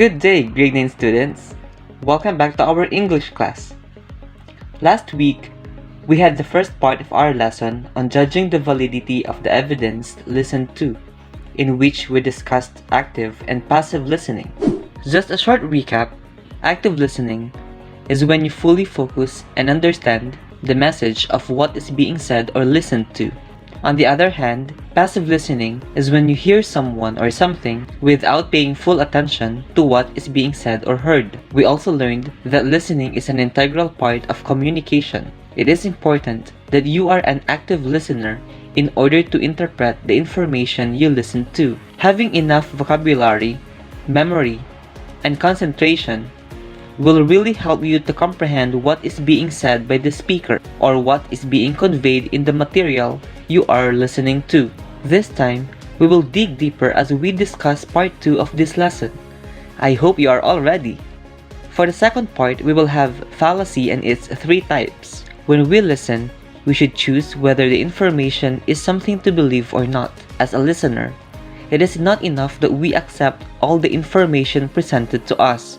Good day, grade 9 students. Welcome back to our English class. Last week, we had the first part of our lesson on judging the validity of the evidence listened to, in which we discussed active and passive listening. Just a short recap, active listening is when you fully focus and understand the message of what is being said or listened to. On the other hand, passive listening is when you hear someone or something without paying full attention to what is being said or heard. We also learned that listening is an integral part of communication. It is important that you are an active listener in order to interpret the information you listen to. Having enough vocabulary, memory, and concentration will really help you to comprehend what is being said by the speaker or what is being conveyed in the material you are listening to. This time, we will dig deeper as we discuss part 2 of this lesson. I hope you are all ready. For the second part, we will have fallacy and its 3 types. When we listen, we should choose whether the information is something to believe or not. As a listener, it is not enough that we accept all the information presented to us.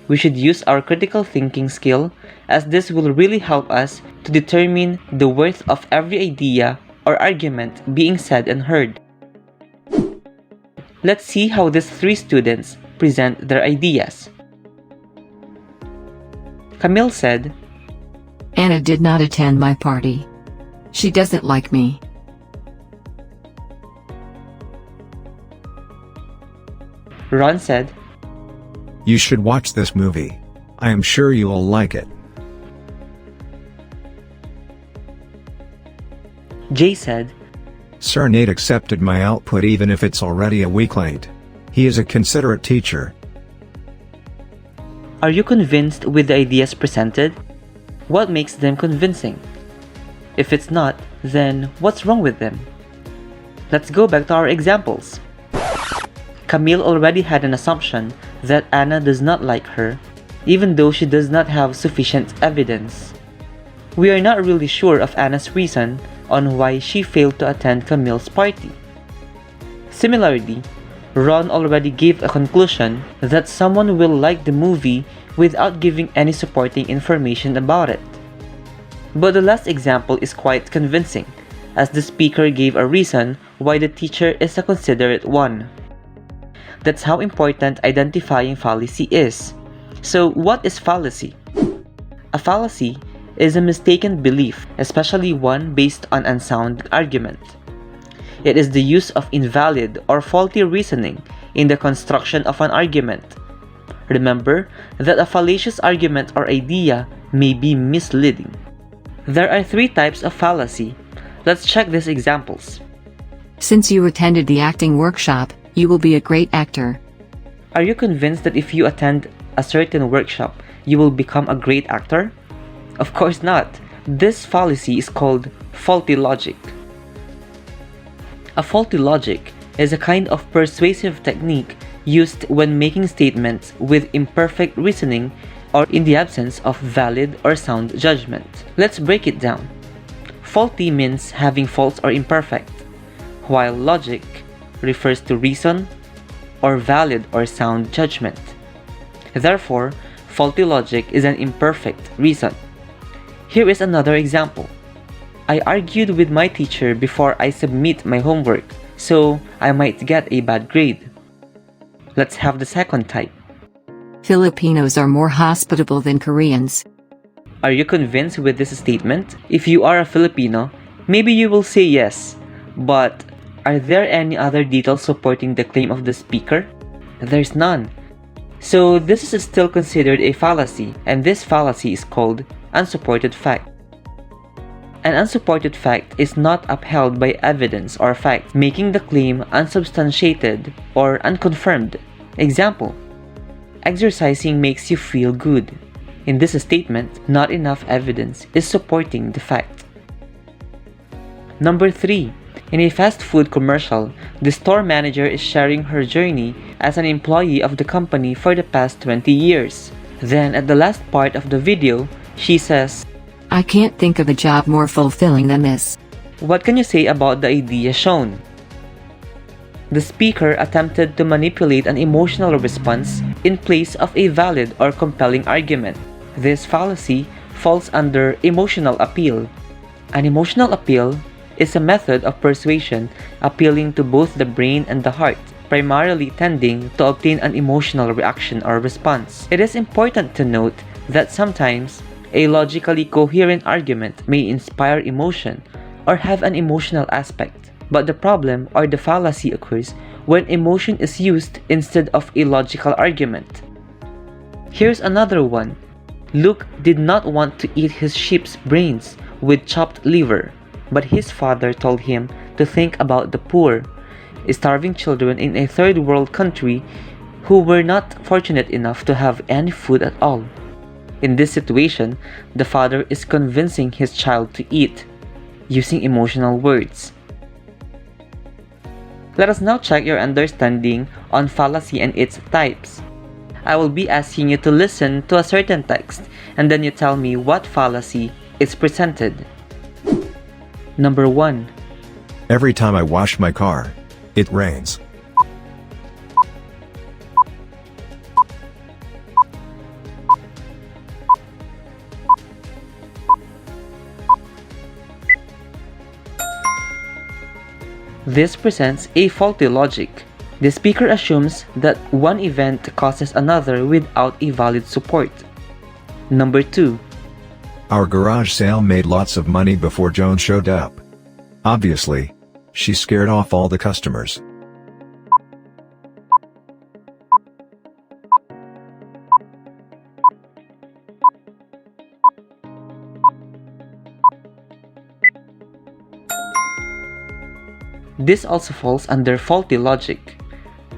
We should use our critical thinking skill, as this will really help us to determine the worth of every idea or argument being said and heard. Let's see how these 3 students present their ideas. Camille said, Anna did not attend my party. She doesn't like me. Ron said, You should watch this movie. I am sure you will like it. Jay said, Sir Nate accepted my output even if it's already a week late. He is a considerate teacher. Are you convinced with the ideas presented? What makes them convincing? If it's not, then what's wrong with them? Let's go back to our examples. Camille already had an assumption that Anna does not like her, even though she does not have sufficient evidence. We are not really sure of Anna's reason on why she failed to attend Camille's party. Similarly, Ron already gave a conclusion that someone will like the movie without giving any supporting information about it. But the last example is quite convincing, as the speaker gave a reason why the teacher is a considerate one. That's how important identifying fallacy is. So, what is fallacy? A fallacy is a mistaken belief, especially one based on unsound argument. It is the use of invalid or faulty reasoning in the construction of an argument. Remember that a fallacious argument or idea may be misleading. There are 3 types of fallacy. Let's check these examples. Since you attended the acting workshop, you will be a great actor. Are you convinced that if you attend a certain workshop, you will become a great actor? Of course not. This fallacy is called faulty logic. A faulty logic is a kind of persuasive technique used when making statements with imperfect reasoning or in the absence of valid or sound judgment. Let's break it down. Faulty means having false or imperfect, while logic refers to reason or valid or sound judgment. Therefore, faulty logic is an imperfect reason. Here is another example. I argued with my teacher before I submit my homework, so I might get a bad grade. Let's have the second type. Filipinos are more hospitable than Koreans. Are you convinced with this statement? If you are a Filipino, maybe you will say yes, but are there any other details supporting the claim of the speaker? There's none. So this is still considered a fallacy, and this fallacy is called unsupported fact. An unsupported fact is not upheld by evidence or fact, making the claim unsubstantiated or unconfirmed. Example: exercising makes you feel good. In this statement, not enough evidence is supporting the fact. Number 3. In a fast food commercial, the store manager is sharing her journey as an employee of the company for the past 20 years. Then at the last part of the video, she says, I can't think of a job more fulfilling than this. What can you say about the idea shown? The speaker attempted to manipulate an emotional response in place of a valid or compelling argument. This fallacy falls under emotional appeal. An emotional appeal is a method of persuasion appealing to both the brain and the heart, primarily tending to obtain an emotional reaction or response. It is important to note that sometimes a logically coherent argument may inspire emotion or have an emotional aspect, but the problem or the fallacy occurs when emotion is used instead of a logical argument. Here's another one. Luke did not want to eat his sheep's brains with chopped liver, but his father told him to think about the poor, starving children in a third world country who were not fortunate enough to have any food at all. In this situation, the father is convincing his child to eat, using emotional words. Let us now check your understanding on fallacy and its types. I will be asking you to listen to a certain text, and then you tell me what fallacy is presented. Number 1. Every time I wash my car, it rains. This presents a faulty logic. The speaker assumes that one event causes another without a valid support. Number 2. Our garage sale made lots of money before Joan showed up. Obviously, she scared off all the customers. This also falls under faulty logic.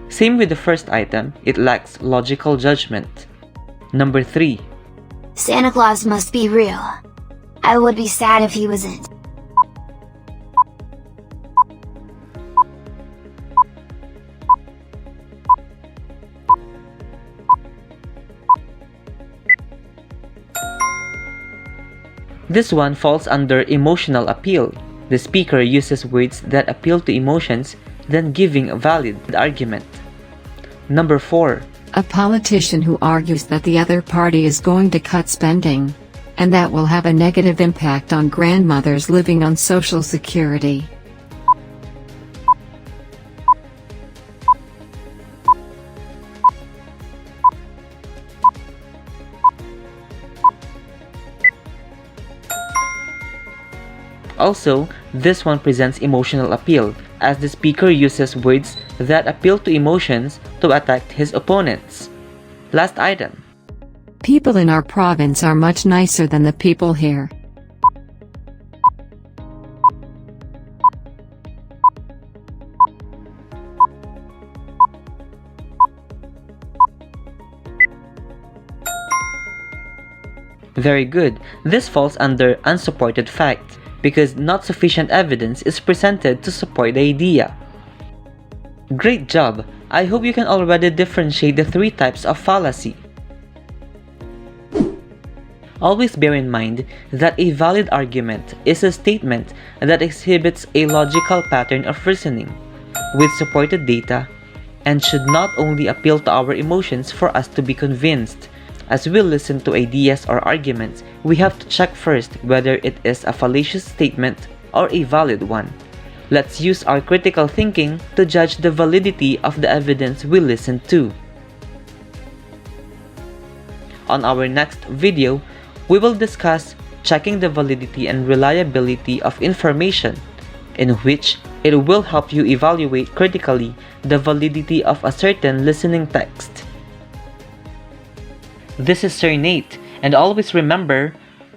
Same with the first item, it lacks logical judgment. Number 3. Santa Claus must be real. I would be sad if he wasn't. This one falls under emotional appeal. The speaker uses words that appeal to emotions, then giving a valid argument. Number 4. A politician who argues that the other party is going to cut spending, and that will have a negative impact on grandmothers living on Social Security. Also, this one presents emotional appeal, as the speaker uses words that appeal to emotions to attack his opponents. Last item. People in our province are much nicer than the people here. Very good. This falls under unsupported fact, because not sufficient evidence is presented to support the idea. Great job! I hope you can already differentiate the 3 types of fallacy. Always bear in mind that a valid argument is a statement that exhibits a logical pattern of reasoning, with supported data, and should not only appeal to our emotions for us to be convinced. As we listen to ideas or arguments, we have to check first whether it is a fallacious statement or a valid one. Let's use our critical thinking to judge the validity of the evidence we listen to. On our next video, we will discuss checking the validity and reliability of information, in which it will help you evaluate critically the validity of a certain listening text. This is Sir Nate, and always remember,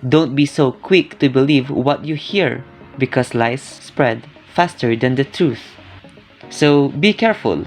don't be so quick to believe what you hear, because lies spread faster than the truth. So be careful.